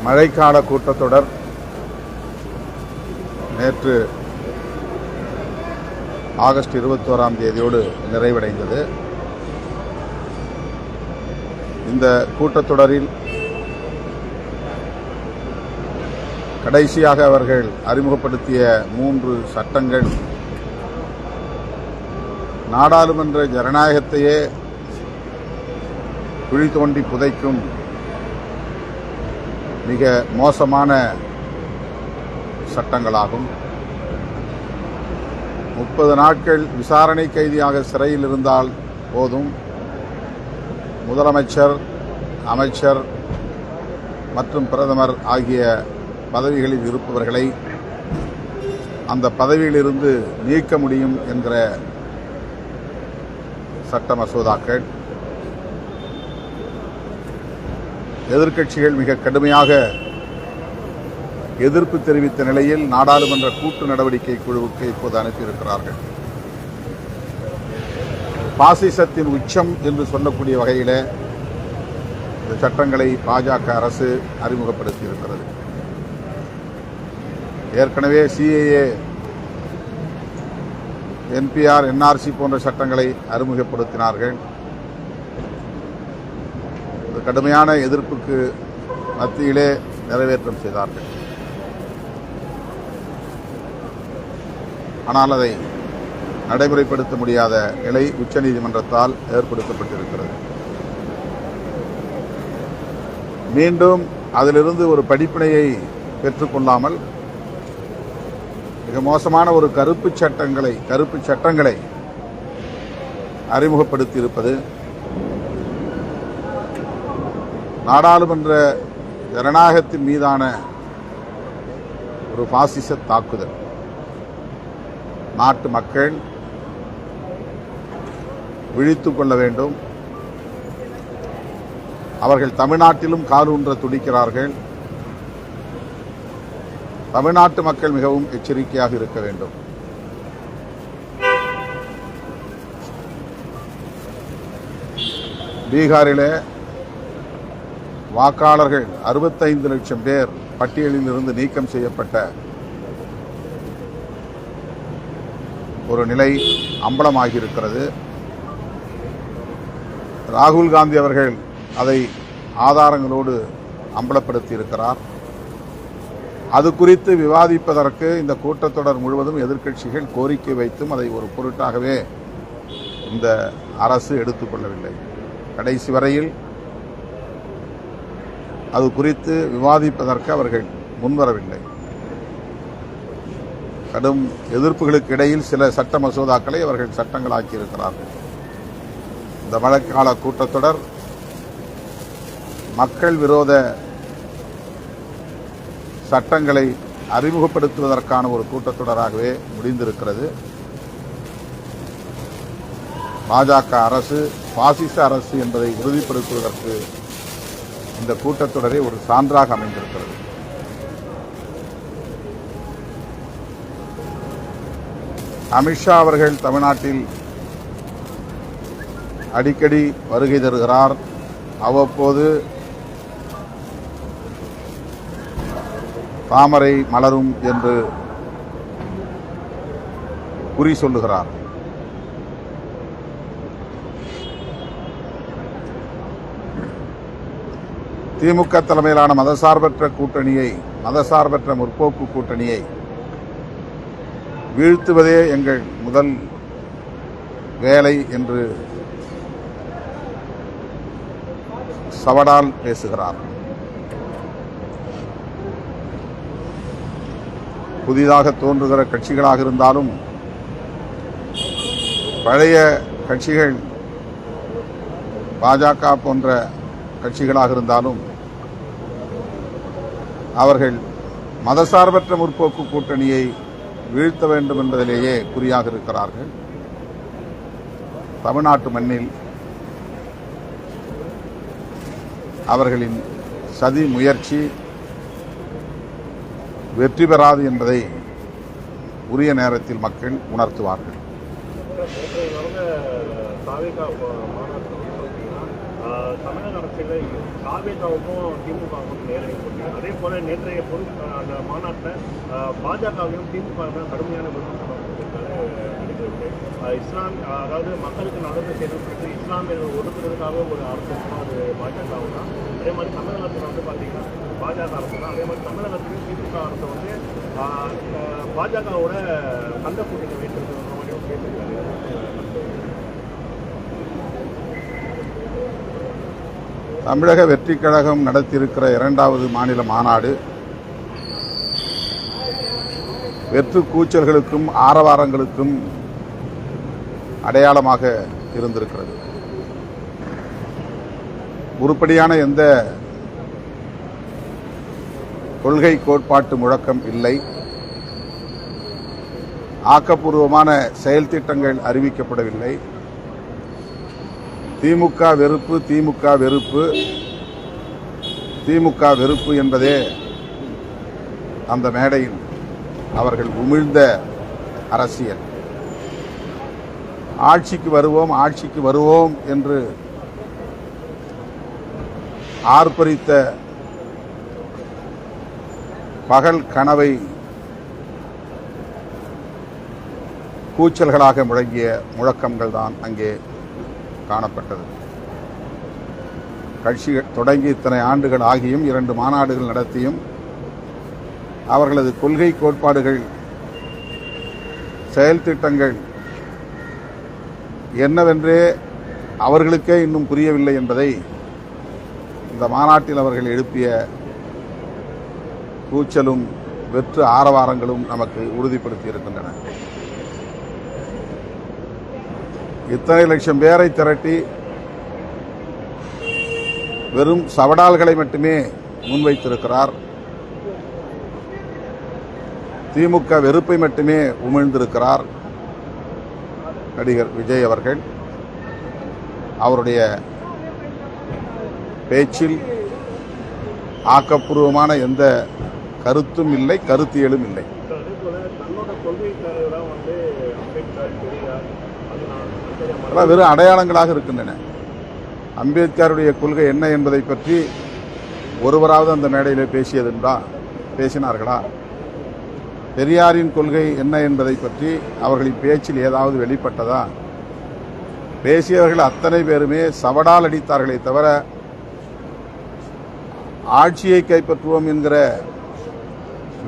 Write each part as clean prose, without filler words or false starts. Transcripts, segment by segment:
மழைக்கால கூட்டத்தொடர் நேற்று ஆகஸ்ட் 21ஆம் தேதியோடு நிறைவடைந்தது. இந்த கூட்டத்தொடரில் கடைசியாக அவர்கள் அறிமுகப்படுத்திய 3 சட்டங்கள் நாடாளுமன்ற ஜனநாயகத்தையே குழி தோண்டி புதைக்கும் மிக மோசமான சட்டங்களாகும். 30 நாட்கள் விசாரணை கைதியாக சிறையில் இருந்தால் போதும் முதலமைச்சர், அமைச்சர் மற்றும் பிரதமர் ஆகிய பதவிகளில் இருப்பவர்களை அந்த பதவியிலிருந்து நீக்க முடியும் என்கிற சட்ட மசோதாக்கள் எதிர்க்கட்சிகள் மிக கடுமையாக எதிர்ப்பு தெரிவித்த நிலையில் நாடாளுமன்ற கூட்டு நடவடிக்கை குழுவுக்கு இப்போது அனுப்பியிருக்கிறார்கள். பாசிசத்தின் உச்சம் என்று சொல்லக்கூடிய வகையில் இந்த சட்டங்களை பாஜக அரசு அறிமுகப்படுத்தியிருக்கிறது. ஏற்கனவே சிஏஏ, என்பிஆர், என்ஆர்சி போன்ற சட்டங்களை அறிமுகப்படுத்தினார்கள். கடுமையான எதிர்ப்புக்கு மத்தியிலே நிறைவேற்றம் செய்தார்கள். ஆனால் அதை நடைமுறைப்படுத்த முடியாத நிலை உச்சநீதிமன்றத்தால் ஏற்படுத்தப்பட்டிருக்கிறது. மீண்டும் அதிலிருந்து ஒரு படிப்பினையை பெற்றுக்கொள்ளாமல் மிக மோசமான ஒரு கருப்பு சட்டங்களை அறிமுகப்படுத்தியிருப்பது நாடாளுமன்ற ஜனநாயகத்தின் மீதான ஒரு பாசிச தாக்குதல். நாட்டு மக்கள் விழித்துக் கொள்ள வேண்டும். அவர்கள் தமிழ்நாட்டிலும் காலூன்ற துடிக்கிறார்கள். தமிழ்நாட்டு மக்கள் மிகவும் எச்சரிக்கையாக இருக்க வேண்டும். பீகாரிலே வாக்காளர்கள் 65 லட்சம் பேர் பட்டியலில் இருந்து நீக்கம் செய்யப்பட்ட ஒரு நிலை அம்பலமாகியிருக்கிறது. ராகுல் காந்தி அவர்கள் அதை ஆதாரங்களோடு அம்பலப்படுத்தி இருக்கிறார். அது குறித்து விவாதிப்பதற்கு இந்த கூட்டத்தொடர் முழுவதும் எதிர்க்கட்சிகள் கோரிக்கை வைத்தும் அதை ஒரு பொருட்டாகவே இந்த அரசு எடுத்துக்கொள்ளவில்லை. கடைசி வரையில் அது குறித்து விவாதிப்பதற்கு அவர்கள் முன்வரவில்லை. கடும் எதிர்ப்புகளுக்கு இடையில் சில சட்ட மசோதாக்களை அவர்கள் சட்டங்களாக்கியிருக்கிறார்கள். இந்த மழைக்கால கூட்டத்தொடர் மக்கள் விரோத சட்டங்களை அறிமுகப்படுத்துவதற்கான ஒரு கூட்டத்தொடராகவே முடிந்திருக்கிறது. பாஜக அரசு பாசிச அரசு என்பதை உறுதிப்படுத்துவதற்கு இந்த கூட்டத்தொடரை ஒரு சான்றாக அமைந்திருக்கிறது. அமித்ஷா அவர்கள் தமிழ்நாட்டில் அடிக்கடி வருகை தருகிறார். அவ்வப்போது தாமரை மலரும் என்று குறி சொல்லுகிறார். திமுக தலைமையிலான மதசார்பற்ற முற்போக்கு கூட்டணியை வீழ்த்துவதே எங்கள் முதல் வேலை என்று சவடால் பேசுகிறார். புதிதாக தோன்றுகிற கட்சிகளாக இருந்தாலும் பழைய கட்சிகள் பாஜக போன்ற கட்சிகளாக இருந்தாலும் அவர்கள் மதசார்பற்ற முற்போக்கு கூட்டணியை வீழ்த்த வேண்டும் என்பதிலேயே குறியாக இருக்கிறார்கள். தமிழ்நாட்டு மண்ணில் அவர்களின் சதி முயற்சி வெற்றி பெறாது என்பதை உரிய நேரத்தில் மக்கள் உணர்த்துவார்கள். தமிழக அரசியல் தாவேகாவுக்கும் திமுகவுக்கும் நேரடி போட்டி. அதே போல நேற்றைய அந்த மாநாட்டில் பாஜகவையும் திமுகவும் கடுமையான விமர்சனம் நடைபெற்று இஸ்லாம், அதாவது மக்களுக்கு நல்லது செய்யணும் இஸ்லாமியர்கள் ஒடுக்குறதுக்காக ஒரு அரசுக்கும் அது பாஜகவும் தான். அதே மாதிரி தமிழகத்தில் வந்து பார்த்தீங்கன்னா பாஜக அரசு தான். அதே மாதிரி தமிழகத்திலும் திமுக அரசு வந்து பாஜகவோட சண்டை கூட்டணி வைத்திருக்கிற மாதிரியும் பேசியிருக்காரு. தமிழக வெற்றிக் கழகம் நடத்தியிருக்கிற 2வது மாநில மாநாடு வெற்று கூச்சல்களுக்கும் ஆரவாரங்களுக்கும் அடையாளமாக இருந்திருக்கிறது. உருப்படியான எந்த கொள்கை கோட்பாட்டு முழக்கம் இல்லை. ஆக்கப்பூர்வமான செயல் திட்டங்கள் அறிவிக்கப்படவில்லை. திமுக வெறுப்பு, திமுக வெறுப்பு, திமுக வெறுப்பு என்பதே அந்த மேடையில் அவர்கள் உமிழ்ந்த அரசியல். ஆட்சிக்கு வருவோம், ஆட்சிக்கு வருவோம் என்று ஆர்ப்பரித்த பகல் கனவை கூச்சல்களாக முழங்கிய முழக்கங்கள் தான் அங்கே காணப்பட்டது. கட்சி தொடங்கி இத்தனை ஆண்டுகள் ஆகியும் 2 மாநாடுகள் நடத்தியும் அவர்களது கொள்கை கோட்பாடுகள், செயல் திட்டங்கள் என்னவென்றே அவர்களுக்கே இன்னும் புரியவில்லை என்பதை இந்த மாநாட்டில் அவர்கள் எழுப்பிய கூச்சலும் வெற்று ஆரவாரங்களும் நமக்கு உறுதிப்படுத்தி இருக்கின்றன. இத்தனை லட்சம் பேரை திரட்டி வெறும் சவடால்களை மட்டுமே முன்வைத்திருக்கிறார். திமுக வெறுப்பை மட்டுமே உமிழ்ந்திருக்கிறார் நடிகர் விஜய் அவர்கள். அவருடைய பேச்சில் ஆக்கப்பூர்வமான எந்த கருத்தும் இல்லை, கருத்தியலும் இல்லை. வெறும் அடையாளங்களாக இருக்கின்றன. அம்பேத்கருடைய கொள்கை என்ன என்பதை பற்றி ஒருவராவது அந்த மேடையிலே பேசினார்களா? பெரியாரின் கொள்கை என்ன என்பதை பற்றி அவர்களின் பேச்சில் ஏதாவது வெளிப்பட்டதா? பேசியவர்கள் அத்தனை பேருமே சவடால் அடித்தார்களே தவிர ஆட்சியை கைப்பற்றுவோம் என்கிற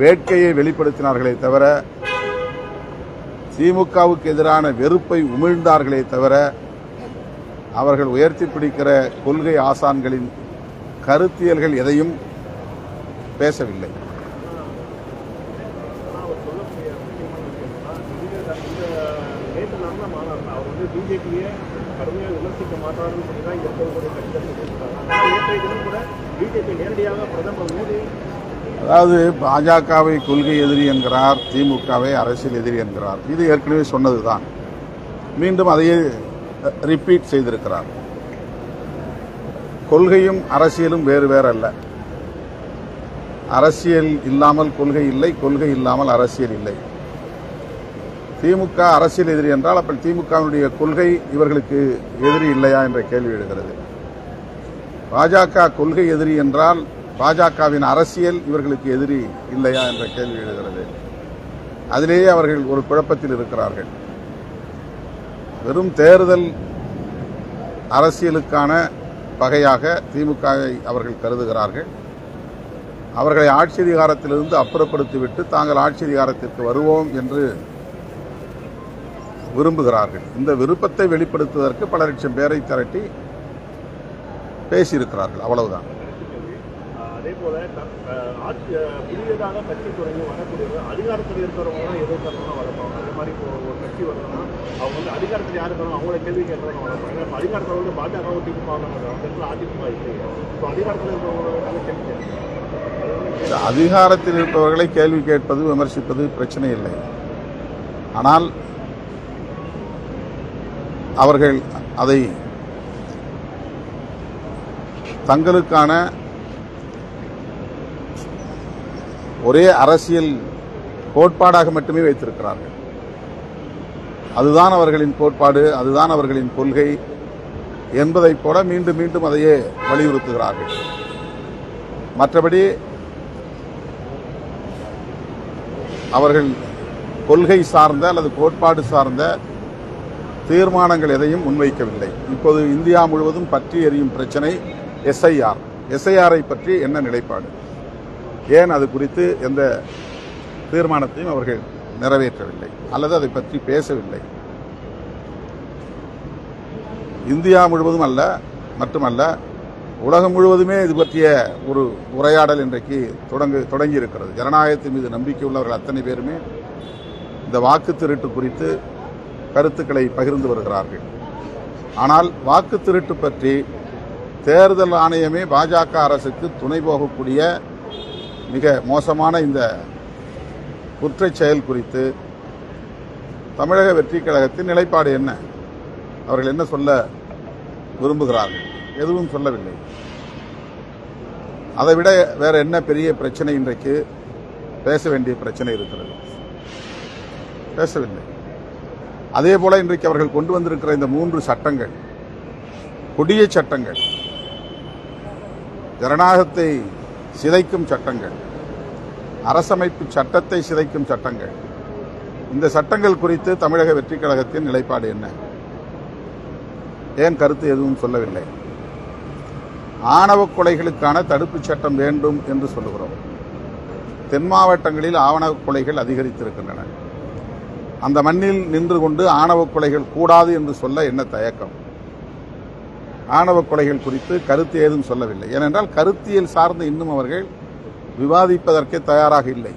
வேட்கையை வெளிப்படுத்தினார்களே தவிர திமுகவுக்கு எதிரான வெறுப்பை உமிழ்ந்தார்களே தவிர அவர்கள் உயர்த்தி பிடிக்கிற கொள்கை ஆசான்களின் கருத்தியல்கள் எதையும் பேசவில்லை. அதாவது பாஜகவை கொள்கை எதிரி என்கிறார், திமுகவை அரசியல் எதிரி என்கிறார். இது ஏற்கனவே சொன்னதுதான். மீண்டும் அதையே ரிப்பீட் செய்திருக்கிறார். கொள்கையும் அரசியலும் வேறு வேறல்ல. அரசியல் இல்லாமல் கொள்கை இல்லை, கொள்கை இல்லாமல் அரசியல் இல்லை. திமுக அரசியல் எதிரி என்றால் அப்ப திமுகவினுடைய கொள்கை இவர்களுக்கு எதிரி இல்லையா என்ற கேள்வி எழுகிறது. பாஜக கொள்கை எதிரி என்றால் பாஜகவின் அரசியல் இவர்களுக்கு எதிரி இல்லையா என்ற கேள்வி எழுகிறது. அதிலேயே அவர்கள் ஒரு குழப்பத்தில் இருக்கிறார்கள். வெறும் தேர்தல் அரசியலுக்கான பகையாக திமுகவை அவர்கள் கருதுகிறார்கள். அவர்களை ஆட்சி அதிகாரத்திலிருந்து அப்புறப்படுத்திவிட்டு தாங்கள் ஆட்சி அதிகாரத்திற்கு வருவோம் என்று விரும்புகிறார்கள். இந்த விருப்பத்தை வெளிப்படுத்துவதற்கு பல லட்சம் பேரை திரட்டி பேசியிருக்கிறார்கள். அவ்வளவுதான். அதே போல புதியதாக கட்சி தொடங்கி வரக்கூடியவர்கள் அதிகாரத்தில் இருக்கிறவங்க தான் எதிர்க்கிறவங்க வளர்ப்பாங்க. அதே மாதிரி இப்போ ஒரு கட்சி வரணும்னா அவங்க வந்து அதிகாரத்தில் யார் இருக்கணும் அவங்கள கேள்வி கேட்கறவங்க வளர்ப்பாங்க. இப்போ அதிகாரத்தில் வந்து பாஜக திமுக அதிமுக இல்லை. இப்போ அதிகாரத்தில் இருக்கிறவங்க கேள்வி கேட்கறாங்க. அதிகாரத்தில் இருப்பவர்களை கேள்வி கேட்பது, விமர்சிப்பது பிரச்சனை இல்லை. ஆனால் அவர்கள் அதை தங்களுக்கான ஒரே அரசியல் கோட்பாடாக மட்டுமே வைத்திருக்கிறார்கள். அதுதான் அவர்களின் கோட்பாடு, அதுதான் அவர்களின் கொள்கை. என்பதைப் போல மீண்டும் மீண்டும் அதையே வலியுறுத்துகிறார்கள். மற்றபடி அவர்கள் கொள்கை சார்ந்த அல்லது கோட்பாடு சார்ந்த தீர்மானங்கள் எதையும் முன்வைக்கவில்லை. இப்போது இந்தியா முழுவதும் பற்றி எரியும் பிரச்சனை எஸ்ஐஆரை பற்றி என்ன நிலைப்பாடு, ஏன் அது குறித்து எந்த தீர்மானத்தையும் அவர்கள் நிறைவேற்றவில்லை அல்லது அதை பற்றி பேசவில்லை. இந்தியா முழுவதும் மட்டுமல்ல, உலகம் முழுவதுமே இது பற்றிய ஒரு உரையாடல் இன்றைக்கு தொடங்கி இருக்கிறது. ஜனநாயகத்தின் மீது நம்பிக்கை உள்ளவர்கள் அத்தனை பேருமே இந்த வாக்கு திருட்டு குறித்து கருத்துக்களை பகிர்ந்து வருகிறார்கள். ஆனால் வாக்கு திருட்டு பற்றி தேர்தல் ஆணையமே பாஜக அரசுக்கு துணை போகக்கூடிய மிக மோசமான இந்த குற்றச் செயல் குறித்து தமிழக வெற்றிக் கழகத்தின் நிலைப்பாடு என்ன? அவர்கள் என்ன சொல்ல விரும்புகிறார்கள்? எதுவும் சொல்லவில்லை. அதைவிட வேற என்ன பெரிய பிரச்சனை இன்றைக்கு பேச வேண்டிய பிரச்சனை இருக்கிறது? பேசவில்லை. அதே போல இன்றைக்கு அவர்கள் கொண்டு வந்திருக்கிற இந்த 3 சட்டங்கள் கொடிய சட்டங்கள், ஜனநாயகத்தை சிதைக்கும் சட்டங்கள், அரசமைப்பு சட்டத்தை சிதைக்கும் சட்டங்கள். இந்த சட்டங்கள் குறித்து தமிழக வெற்றிக் கழகத்தின் நிலைப்பாடு என்ன? ஏன் கருத்து எதுவும் சொல்லவில்லை? ஆணவ கொலைகளுக்கான தடுப்புச் சட்டம் வேண்டும் என்று சொல்லுகிறோம். தென் மாவட்டங்களில் ஆணவ கொலைகள் அதிகரித்திருக்கின்றன. அந்த மண்ணில் நின்று கொண்டு ஆணவ கொலைகள் கூடாது என்று சொல்ல என்ன தயக்கம்? ஆணவ கொலைகள் குறித்து கருத்து ஏதும் சொல்லவில்லை. ஏனென்றால் கருத்தியல் சார்ந்து இன்னும் அவர்கள் விவாதிப்பதற்கே தயாராக இல்லை.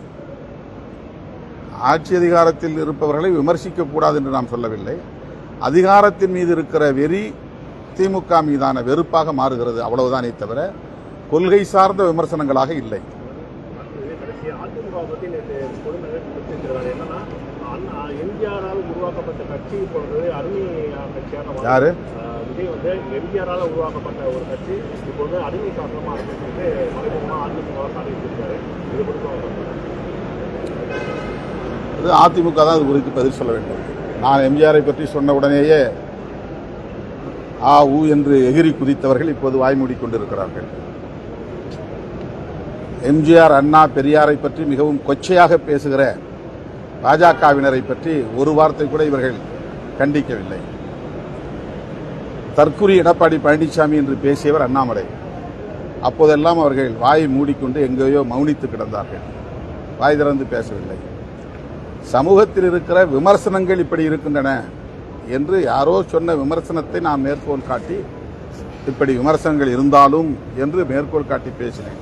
ஆட்சி அதிகாரத்தில் இருப்பவர்களை விமர்சிக்கக்கூடாது என்று நாம் சொல்லவில்லை. அதிகாரத்தின் மீது இருக்கிற வெறி திமுக மீதான வெறுப்பாக மாறுகிறது, அவ்வளவுதானே தவிர கொள்கை சார்ந்த விமர்சனங்களாக இல்லை. எம்ஜிஆரால் உருவாக்கப்பட்ட கட்சி இப்பொழுது அருமை கட்சியாக யாரு? விஜய் வந்து எம்ஜிஆரால் உருவாக்கப்பட்ட ஒரு கட்சி இப்பொழுது அருமை காரணமாக சொல்லிட்டு மறைமுகமாக அதிமுக சாதித்திருக்காரு. இது குறித்து அதிமுக தான் அது குறித்து பதில் சொல்ல வேண்டும். நான் எம்ஜிஆரை பற்றி சொன்ன உடனேயே என்று எகிரி குதித்தவர்கள் இப்போது வாய் மூடிக்கொண்டிருக்கிறார்கள். எம்ஜிஆர், அண்ணா, பெரியாரை பற்றி மிகவும் கொச்சையாக பேசுகிற பாஜகவினரை பற்றி ஒரு வார்த்தை கூட இவர்கள் கண்டிக்கவில்லை. தற்குறி எடப்பாடி பழனிசாமி என்று பேசியவர் அண்ணாமலை. அப்போதெல்லாம் அவர்கள் வாயை மூடிக்கொண்டு எங்கேயோ மௌனித்து கிடந்தார்கள், வாய் திறந்து பேசவில்லை. சமூகத்தில் இருக்கிற விமர்சனங்கள் இப்படி இருக்கின்றன என்று யாரோ சொன்ன விமர்சனத்தை நான் மேற்கோள் காட்டி, இப்படி விமர்சனங்கள் இருந்தாலும் என்று மேற்கோள் காட்டி பேசினேன்.